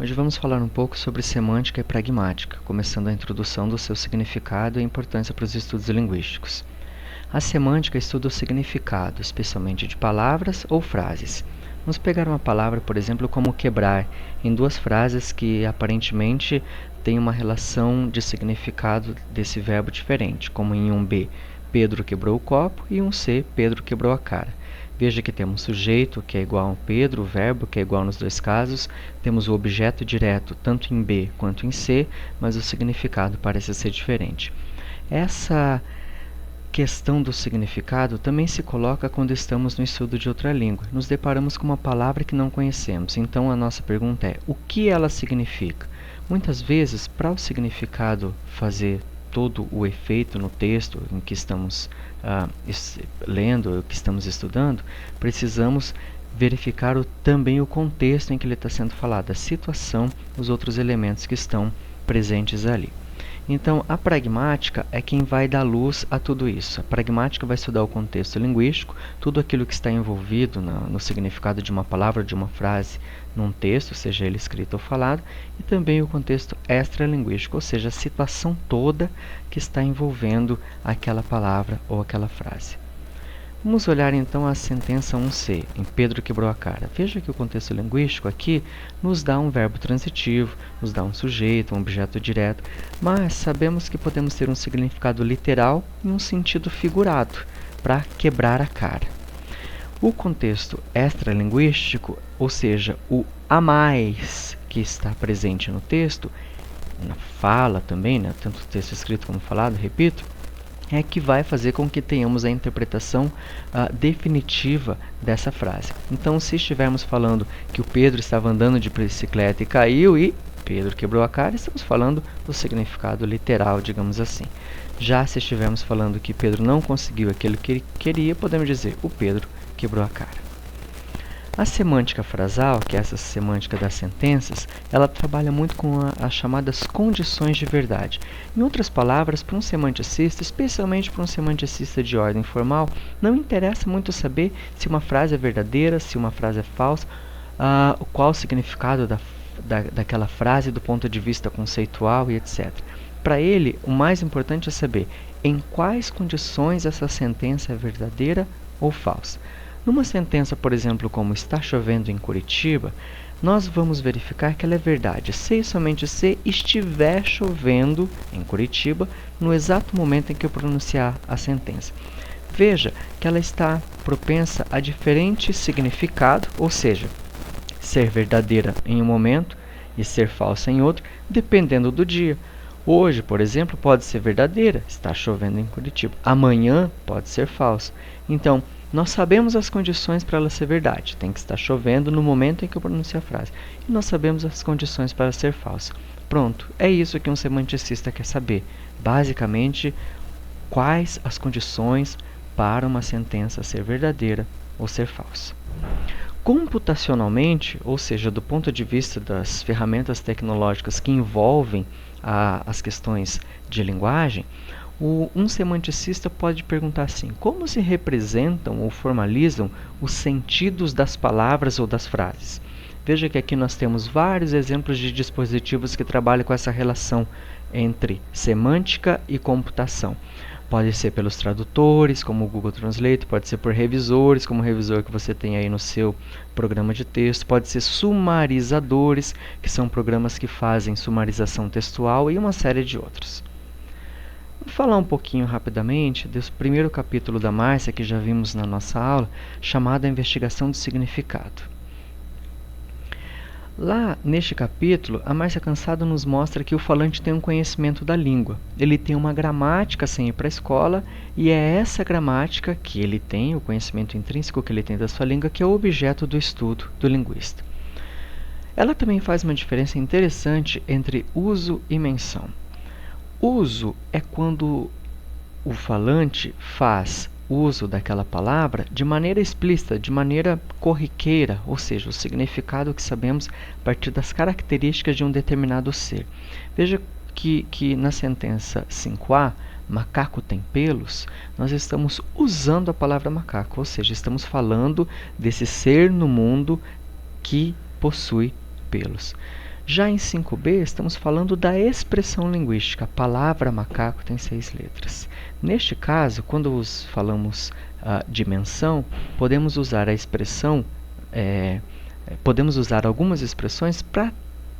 Hoje vamos falar um pouco sobre semântica e pragmática, começando a introdução do seu significado e a importância para os estudos linguísticos. A semântica estuda o significado, especialmente de palavras ou frases. Vamos pegar uma palavra, por exemplo, como quebrar, em duas frases que aparentemente têm uma relação de significado desse verbo diferente, como em um B, Pedro quebrou o copo, e um C, Pedro quebrou a cara. Veja que temos sujeito, que é igual a Pedro, o verbo, que é igual nos dois casos, temos o objeto direto, tanto em B quanto em C, mas o significado parece ser diferente. Essa questão do significado também se coloca quando estamos no estudo de outra língua. Nos deparamos com uma palavra que não conhecemos, então a nossa pergunta é: o que ela significa? Muitas vezes, para o significado fazer todo o efeito no texto em que estamos lendo, que estamos estudando, precisamos verificar também o contexto em que ele está sendo falado, a situação, os outros elementos que estão presentes ali. Então, a pragmática é quem vai dar luz a tudo isso. A pragmática vai estudar o contexto linguístico, tudo aquilo que está envolvido no significado de uma palavra, de uma frase, num texto, seja ele escrito ou falado, e também o contexto extralinguístico, ou seja, a situação toda que está envolvendo aquela palavra ou aquela frase. Vamos olhar então a sentença 1C, em Pedro quebrou a cara. Veja que o contexto linguístico aqui nos dá um verbo transitivo, nos dá um sujeito, um objeto direto, mas sabemos que podemos ter um significado literal e um sentido figurado, para quebrar a cara. O contexto extralinguístico, ou seja, o a mais que está presente no texto, na fala também, tanto o texto escrito como falado, repito, é que vai fazer com que tenhamos a interpretação definitiva dessa frase. Então, se estivermos falando que o Pedro estava andando de bicicleta e caiu e Pedro quebrou a cara, estamos falando do significado literal, digamos assim. Já se estivermos falando que Pedro não conseguiu aquilo que ele queria, podemos dizer: o Pedro quebrou a cara. A semântica frasal, que é essa semântica das sentenças, ela trabalha muito com as chamadas condições de verdade. Em outras palavras, para um semanticista, especialmente para um semanticista de ordem formal, não interessa muito saber se uma frase é verdadeira, se uma frase é falsa, qual o significado daquela frase do ponto de vista conceitual e etc. Para ele, o mais importante é saber em quais condições essa sentença é verdadeira ou falsa. Numa sentença, por exemplo, como está chovendo em Curitiba, nós vamos verificar que ela é verdade se e somente se estiver chovendo em Curitiba no exato momento em que eu pronunciar a sentença. Veja que ela está propensa a diferente significado, ou seja, ser verdadeira em um momento e ser falsa em outro, dependendo do dia. Hoje, por exemplo, pode ser verdadeira, está chovendo em Curitiba. Amanhã pode ser falsa. Então, nós sabemos as condições para ela ser verdade. Tem que estar chovendo no momento em que eu pronuncio a frase. E nós sabemos as condições para ser falsa. Pronto, é isso que um semanticista quer saber. Basicamente, quais as condições para uma sentença ser verdadeira ou ser falsa. Computacionalmente, ou seja, do ponto de vista das ferramentas tecnológicas que envolvem as questões de linguagem, um semanticista pode perguntar assim: como se representam ou formalizam os sentidos das palavras ou das frases? Veja que aqui nós temos vários exemplos de dispositivos que trabalham com essa relação entre semântica e computação. Pode ser pelos tradutores, como o Google Translate, pode ser por revisores, como o revisor que você tem aí no seu programa de texto, pode ser sumarizadores, que são programas que fazem sumarização textual, e uma série de outros. Vou falar um pouquinho rapidamente desse primeiro capítulo da Márcia, que já vimos na nossa aula, chamado A Investigação do Significado. Lá, neste capítulo, a Márcia Cansado nos mostra que o falante tem um conhecimento da língua. Ele tem uma gramática sem ir para a escola, e é essa gramática que ele tem, o conhecimento intrínseco que ele tem da sua língua, que é o objeto do estudo do linguista. Ela também faz uma diferença interessante entre uso e menção. Uso é quando o falante faz uso daquela palavra de maneira explícita, de maneira corriqueira, ou seja, o significado que sabemos a partir das características de um determinado ser. Veja que na sentença 5A, macaco tem pelos, nós estamos usando a palavra macaco, ou seja, estamos falando desse ser no mundo que possui pelos. Já em 5b, estamos falando da expressão linguística. A palavra macaco tem 6 letras. Neste caso, quando falamos dimensão, podemos usar a expressão, podemos usar algumas expressões para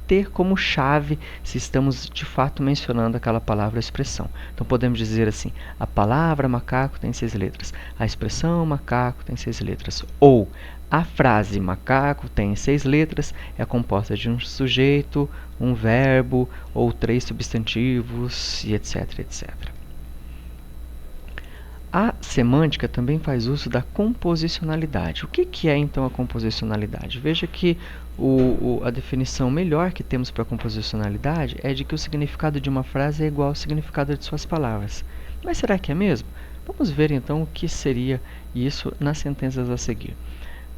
ter como chave se estamos de fato mencionando aquela palavra ou expressão. Então podemos dizer assim: a palavra macaco tem 6 letras, a expressão macaco tem 6 letras, ou a frase macaco tem 6 letras, é composta de um sujeito, um verbo ou 3 substantivos e etc, etc. A semântica também faz uso da composicionalidade. O que é então a composicionalidade? Veja que a definição melhor que temos para a composicionalidade é de que o significado de uma frase é igual ao significado de suas palavras. Mas será que é mesmo? Vamos ver então o que seria isso nas sentenças a seguir.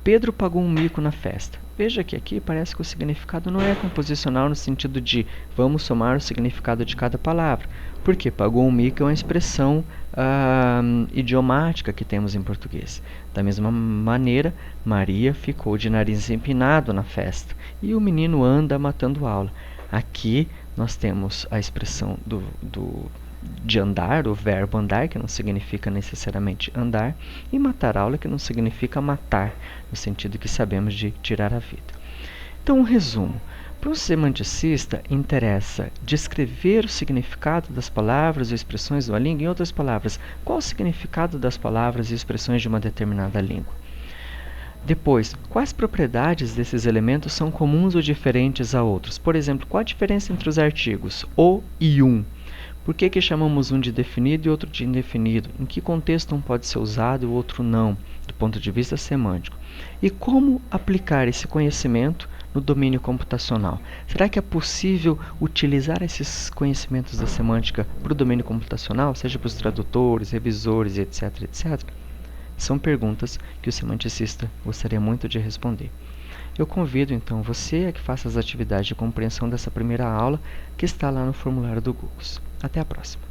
Pedro pagou um mico na festa. Veja que aqui parece que o significado não é composicional no sentido de vamos somar o significado de cada palavra. Porque pagou um mico é uma expressão idiomática que temos em português. Da mesma maneira, Maria ficou de nariz empinado na festa e o menino anda matando aula. Aqui nós temos a expressão de andar, o verbo andar, que não significa necessariamente andar, e matar aula, que não significa matar, no sentido que sabemos de tirar a vida. Então, um resumo. Para um semanticista, interessa descrever o significado das palavras ou expressões de uma língua. Em outras palavras, qual o significado das palavras e expressões de uma determinada língua? Depois, quais propriedades desses elementos são comuns ou diferentes a outros? Por exemplo, qual a diferença entre os artigos o e um? Por que chamamos um de definido e outro de indefinido? Em que contexto um pode ser usado e o outro não, do ponto de vista semântico? E como aplicar esse conhecimento no domínio computacional? Será que é possível utilizar esses conhecimentos da semântica para o domínio computacional, seja para os tradutores, revisores, etc, etc? São perguntas que o semanticista gostaria muito de responder. Eu convido então você a que faça as atividades de compreensão dessa primeira aula que está lá no formulário do Google. Até a próxima!